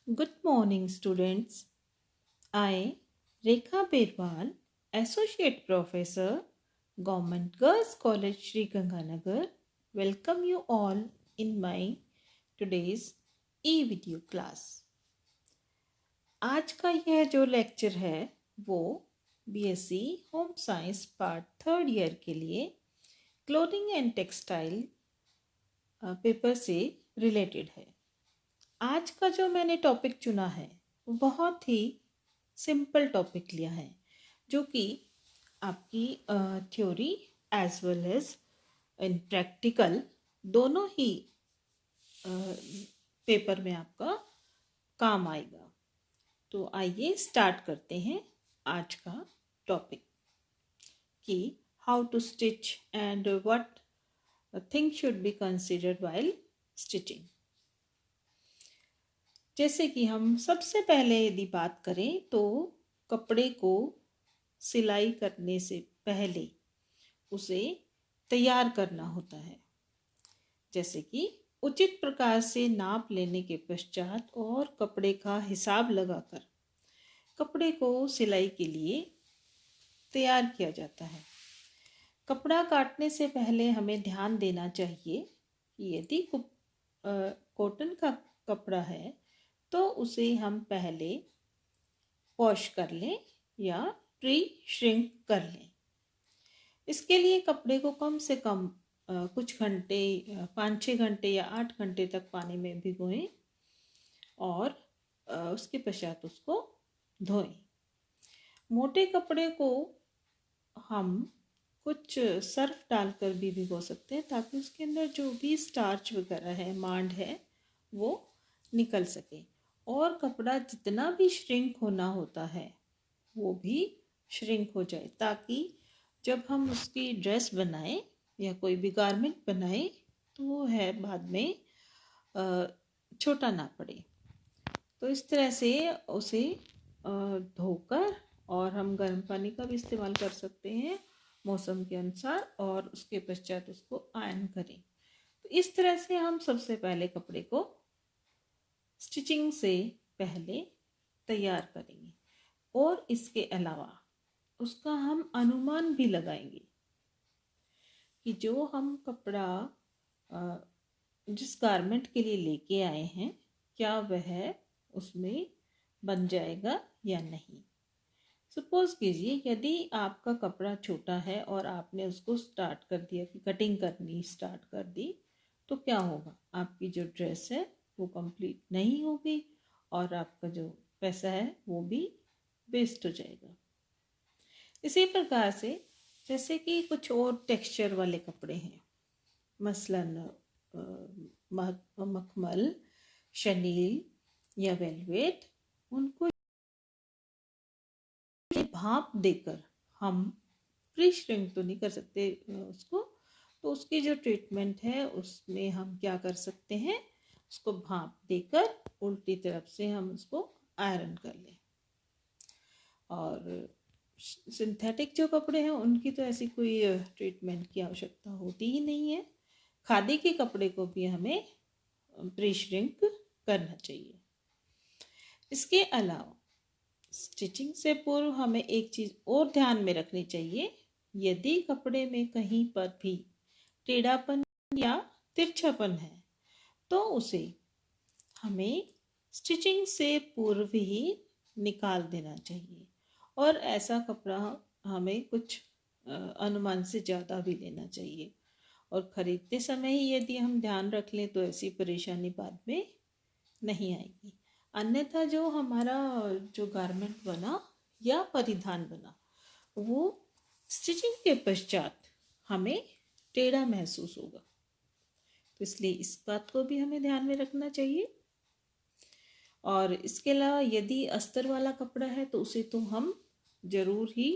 Good morning, students. I, Rekha Birwal, Associate Professor, Government Girls College, Sri Ganganagar, welcome you all in my today's e-video class. आज का यह जो lecture है वो BSc home science part third year के लिए clothing and textile paper से related है। आज का जो मैंने टॉपिक चुना है वो बहुत ही सिंपल टॉपिक लिया है जो कि आपकी theory as well as in practical दोनों ही पेपर में आपका काम आएगा। तो आइए स्टार्ट करते हैं आज का टॉपिक कि how to stitch and what thing should be considered while stitching. जैसे कि हम सबसे पहले यदि बात करें तो कपड़े को सिलाई करने से पहले उसे तैयार करना होता है। जैसे कि उचित प्रकार से नाप लेने के पश्चात और कपड़े का हिसाब लगाकर कपड़े को सिलाई के लिए तैयार किया जाता है। कपड़ा काटने से पहले हमें ध्यान देना चाहिए कि यदि कॉटन का कपड़ा है तो उसे हम पहले वॉश कर लें या प्री श्रिंक कर लें। इसके लिए कपड़े को कम से कम कुछ घंटे 5-6 घंटे या 8 घंटे तक पानी में भिगोएं और उसके पश्चात उसको धोएं। मोटे कपड़े को हम कुछ सर्फ डालकर भी भिगो सकते हैं ताकि उसके अंदर जो भी स्टार्च वगैरह है, मांड है, वो निकल सके और कपड़ा जितना भी श्रिंक होना होता है वो भी श्रिंक हो जाए ताकि जब हम उसकी ड्रेस बनाएं या कोई भी गारमेंट बनाएं तो वो है बाद में छोटा ना पड़े। तो इस तरह से उसे धोकर और हम गर्म पानी का भी इस्तेमाल कर सकते हैं मौसम के अनुसार और उसके पश्चात उसको आयरन करें। तो इस तरह से हम सबसे पहले कपड़े को स्टिचिंग से पहले तैयार करेंगे और इसके अलावा उसका हम अनुमान भी लगाएंगे कि जो हम कपड़ा जिस गारमेंट के लिए लेके आए हैं क्या वह उसमें बन जाएगा या नहीं। सपोज कीजिए यदि आपका कपड़ा छोटा है और आपने उसको स्टार्ट कर दिया कि कटिंग करनी स्टार्ट कर दी तो क्या होगा, आपकी जो ड्रेस है वो कंप्लीट नहीं होगी और आपका जो पैसा है वो भी वेस्ट हो जाएगा। इसी प्रकार से जैसे कि कुछ और टेक्सचर वाले कपड़े हैं, मसलन मखमल, शनील या वेलवेट, उनको भाप देकर हम प्री श्रिंक तो नहीं कर सकते उसको, तो उसकी जो ट्रीटमेंट है उसमें हम क्या कर सकते हैं, उसको भाप देकर उल्टी तरफ से हम उसको आयरन कर लें। और सिंथेटिक जो कपड़े हैं उनकी तो ऐसी कोई ट्रीटमेंट की आवश्यकता होती ही नहीं है। खादी के कपड़े को भी हमें प्री श्रिंक करना चाहिए। इसके अलावा स्टिचिंग से पूर्व हमें एक चीज़ और ध्यान में रखनी चाहिए, यदि कपड़े में कहीं पर भी टेढ़ापन या तिरछापन है तो उसे हमें स्टिचिंग से पूर्व ही निकाल देना चाहिए और ऐसा कपड़ा हमें कुछ अनुमान से ज़्यादा भी लेना चाहिए और ख़रीदते समय ही यदि हम ध्यान रख लें तो ऐसी परेशानी बाद में नहीं आएगी। अन्यथा जो हमारा जो गारमेंट बना या परिधान बना वो स्टिचिंग के पश्चात हमें टेढ़ा महसूस होगा, तो इसलिए इस बात को भी हमें ध्यान में रखना चाहिए। और इसके अलावा यदि अस्तर वाला कपड़ा है तो उसे तो हम ज़रूर ही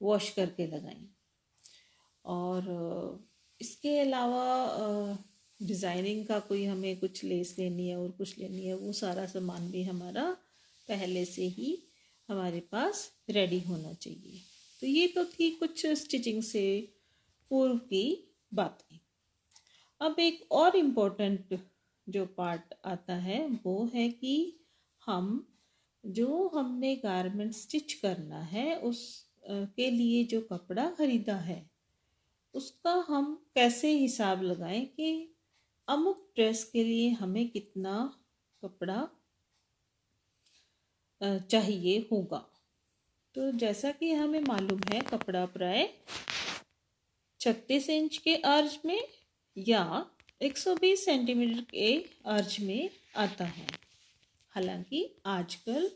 वॉश करके लगाएं। और इसके अलावा डिज़ाइनिंग का कोई हमें कुछ लेस लेनी है और कुछ लेनी है, वो सारा सामान भी हमारा पहले से ही हमारे पास रेडी होना चाहिए। तो ये तो थी कुछ स्टिचिंग से पूर्व की बातें। अब एक और इम्पोर्टेंट जो पार्ट आता है वो है कि हम जो हमने गारमेंट स्टिच करना है उस के लिए जो कपड़ा खरीदा है उसका हम कैसे हिसाब लगाएं कि अमुक ड्रेस के लिए हमें कितना कपड़ा चाहिए होगा। तो जैसा कि हमें मालूम है कपड़ा प्राय 36 इंच के अर्ज में या 120 सेंटीमीटर के अर्ज में आता है। हालांकि आजकल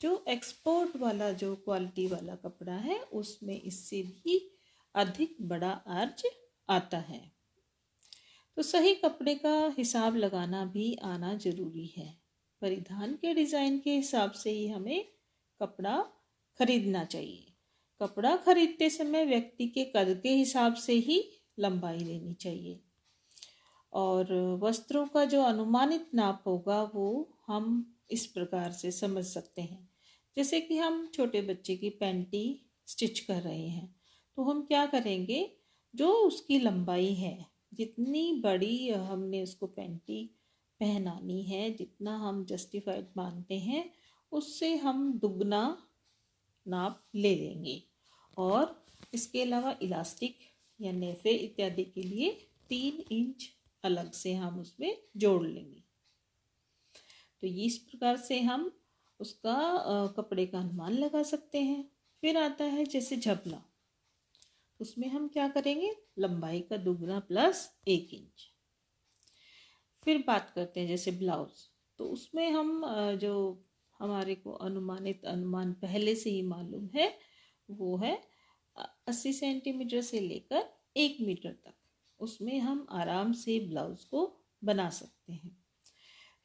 जो एक्सपोर्ट वाला जो क्वालिटी वाला कपड़ा है उसमें इससे भी अधिक बड़ा अर्ज आता है। तो सही कपड़े का हिसाब लगाना भी आना जरूरी है। परिधान के डिज़ाइन के हिसाब से ही हमें कपड़ा खरीदना चाहिए। कपड़ा खरीदते समय व्यक्ति के कद के हिसाब से ही लंबाई लेनी चाहिए और वस्त्रों का जो अनुमानित नाप होगा वो हम इस प्रकार से समझ सकते हैं। जैसे कि हम छोटे बच्चे की पैंटी स्टिच कर रहे हैं तो हम क्या करेंगे, जो उसकी लंबाई है, जितनी बड़ी हमने उसको पैंटी पहनानी है, जितना हम जस्टिफाइड मानते हैं उससे हम दुगना नाप ले लेंगे और इसके अलावा इलास्टिक या नेफे इत्यादि के लिए 3 इंच अलग से हम उसमें जोड़ लेंगे। तो इस प्रकार से हम उसका कपड़े का अनुमान लगा सकते हैं। फिर आता है जैसे झबला, उसमें हम क्या करेंगे, लंबाई का दुगना प्लस 1 इंच। फिर बात करते हैं जैसे ब्लाउज, तो उसमें हम जो हमारे को अनुमान पहले से ही मालूम है वो है 80 सेंटीमीटर से लेकर 1 मीटर तक। उसमें हम आराम से ब्लाउज को बना सकते हैं।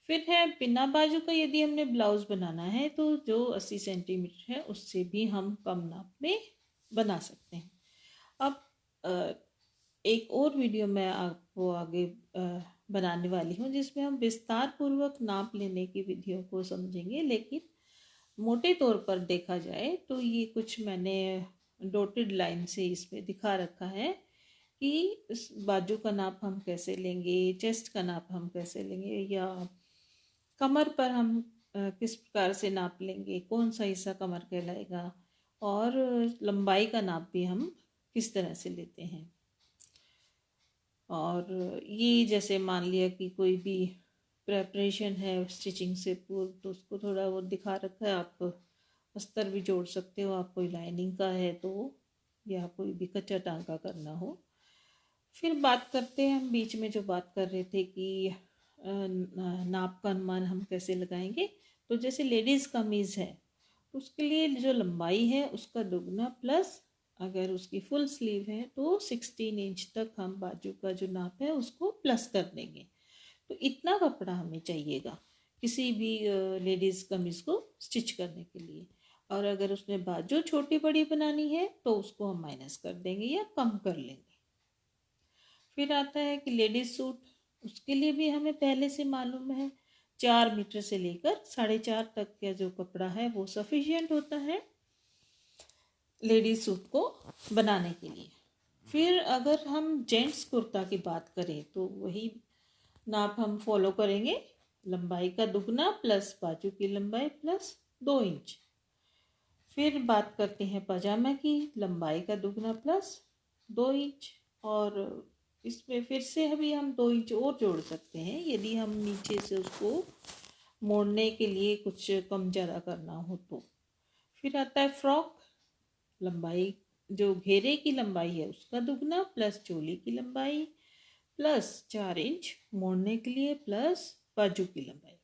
फिर है बिना बाजू का, यदि हमने ब्लाउज बनाना है तो जो 80 सेंटीमीटर है उससे भी हम कम नाप में बना सकते हैं। अब एक और वीडियो मैं आपको आगे बनाने वाली हूँ जिसमें हम विस्तार पूर्वक नाप लेने की विधियों को समझेंगे, लेकिन मोटे तौर पर देखा जाए तो ये कुछ मैंने डॉटेड लाइन से इसमें दिखा रखा है कि इस बाजू का नाप हम कैसे लेंगे, चेस्ट का नाप हम कैसे लेंगे, या कमर पर हम किस प्रकार से नाप लेंगे, कौन सा हिस्सा कमर कहलाएगा, और लंबाई का नाप भी हम किस तरह से लेते हैं। और ये जैसे मान लिया कि कोई भी प्रेपरेशन है स्टिचिंग से पूर्व तो उसको थोड़ा वो दिखा रखा है, आप अस्तर भी जोड़ सकते हो, आप कोई लाइनिंग का है तो, या कोई भी कच्चा टांका करना हो। फिर बात करते हैं, हम बीच में जो बात कर रहे थे कि नाप का अनुमान हम कैसे लगाएंगे। तो जैसे लेडीज़ कमीज़ है उसके लिए जो लंबाई है उसका दुगना प्लस, अगर उसकी फुल स्लीव है तो 16 इंच तक हम बाजू का जो नाप है उसको प्लस कर देंगे। तो इतना कपड़ा हमें चाहिएगा किसी भी लेडीज़ कमीज़ को स्टिच करने के लिए। और अगर उसने बाजू छोटी बड़ी बनानी है तो उसको हम माइनस कर देंगे या कम कर लेंगे। फिर आता है कि लेडीज सूट, उसके लिए भी हमें पहले से मालूम है 4 मीटर से लेकर 4.5 तक का जो कपड़ा है वो सफिशियंट होता है लेडीज सूट को बनाने के लिए। फिर अगर हम जेंट्स कुर्ता की बात करें तो वही नाप हम फॉलो करेंगे, लंबाई का दुगना प्लस बाजू की लंबाई प्लस 2 इंच। फिर बात करते हैं पजामा की, लंबाई का दुगना प्लस 2 इंच, और इसमें फिर से अभी हम 2 इंच और जोड़ सकते हैं यदि हम नीचे से उसको मोड़ने के लिए कुछ कम ज़्यादा करना हो तो। फिर आता है फ्रॉक, लंबाई जो घेरे की लंबाई है उसका दुगना प्लस चोली की लंबाई प्लस 4 इंच मोड़ने के लिए प्लस बाजू की लंबाई।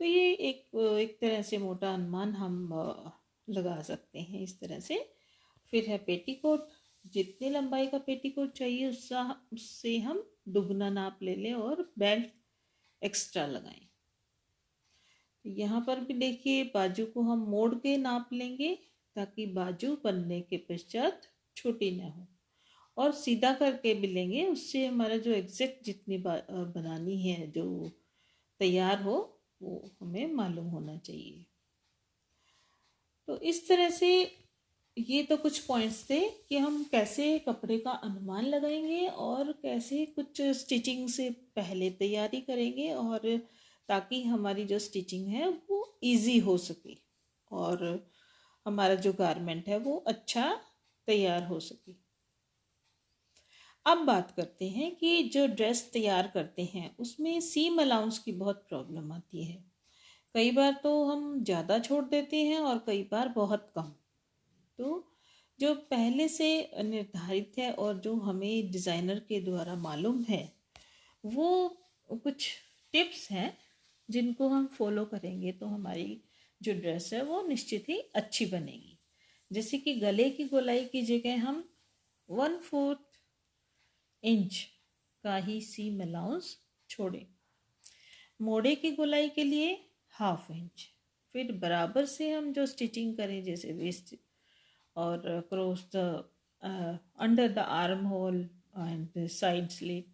तो ये एक तरह से मोटा अनुमान हम लगा सकते हैं इस तरह से। फिर है पेटीकोट, जितनी लंबाई का पेटीकोट चाहिए उससे हम दुगना नाप ले लें और बेल्ट एक्स्ट्रा लगाएं। तो यहाँ पर भी देखिए बाजू को हम मोड़ के नाप लेंगे ताकि बाजू बनने के पश्चात छोटी ना हो, और सीधा करके भी लेंगे, उससे हमारा जो एग्जैक्ट जितनी बनानी है जो तैयार हो वो हमें मालूम होना चाहिए। तो इस तरह से ये तो कुछ पॉइंट्स थे कि हम कैसे कपड़े का अनुमान लगाएंगे और कैसे कुछ स्टिचिंग से पहले तैयारी करेंगे, और ताकि हमारी जो स्टिचिंग है वो इजी हो सके और हमारा जो गारमेंट है वो अच्छा तैयार हो सके। अब बात करते हैं कि जो ड्रेस तैयार करते हैं उसमें सीम अलाउंस की बहुत प्रॉब्लम आती है। कई बार तो हम ज़्यादा छोड़ देते हैं और कई बार बहुत कम। तो जो पहले से निर्धारित है और जो हमें डिज़ाइनर के द्वारा मालूम है, वो कुछ टिप्स हैं जिनको हम फॉलो करेंगे तो हमारी जो ड्रेस है वो निश्चित ही अच्छी बनेगी। जैसे कि गले की गोलाई की जगह हम 1/4 इंच का ही सीम अलाउंस छोड़ें। मोड़े की गोलाई के लिए 1/2 इंच। फिर बराबर से हम जो स्टिचिंग करें जैसे वेस्ट और cross the under the arm hole and side slit,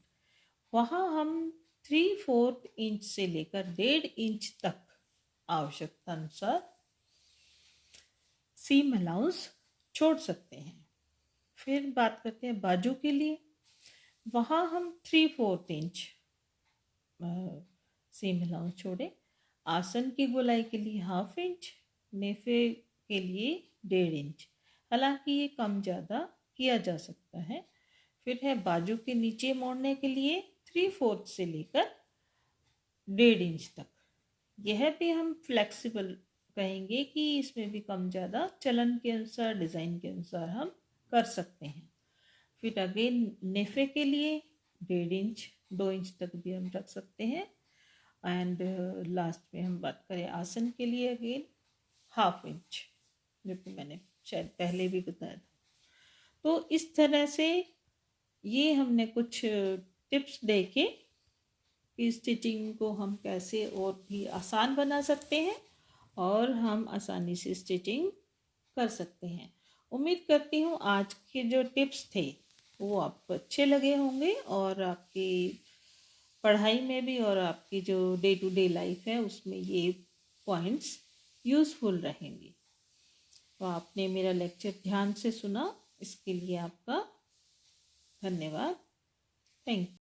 वहाँ हम 3/4 इंच से लेकर 1.5 इंच तक आवश्यकता अनुसार सीम अलाउंस छोड़ सकते हैं। फिर बात करते हैं बाजू के लिए, वहाँ हम 3/4 इंच सीम अलाउंस छोड़े। आसन की गोलाई के लिए 1/2 इंच, नेफे के लिए 1.5 इंच। हालांकि ये कम ज़्यादा किया जा सकता है। फिर है बाजू के नीचे मोड़ने के लिए 3/4 से लेकर 1.5 इंच तक। यह भी हम फ्लेक्सिबल कहेंगे कि इसमें भी कम ज़्यादा चलन के अनुसार, डिज़ाइन के अनुसार हम कर सकते हैं। फिर अगेन नेफे के लिए 1.5 इंच, 2 इंच तक भी हम रख सकते हैं। एंड लास्ट में हम बात करें आसन के लिए, अगेन 1/2 इंच, जो कि मैंने शायद पहले भी बताया था। तो इस तरह से ये हमने कुछ टिप्स देके कि स्टिचिंग को हम कैसे और भी आसान बना सकते हैं और हम आसानी से स्टिचिंग कर सकते हैं। उम्मीद करती हूँ आज के जो टिप्स थे वो आपको अच्छे लगे होंगे और आपकी पढ़ाई में भी और आपकी जो डे टू डे लाइफ है उसमें ये पॉइंट्स यूज़फुल रहेंगे। तो आपने मेरा लेक्चर ध्यान से सुना, इसके लिए आपका धन्यवाद। Thank you.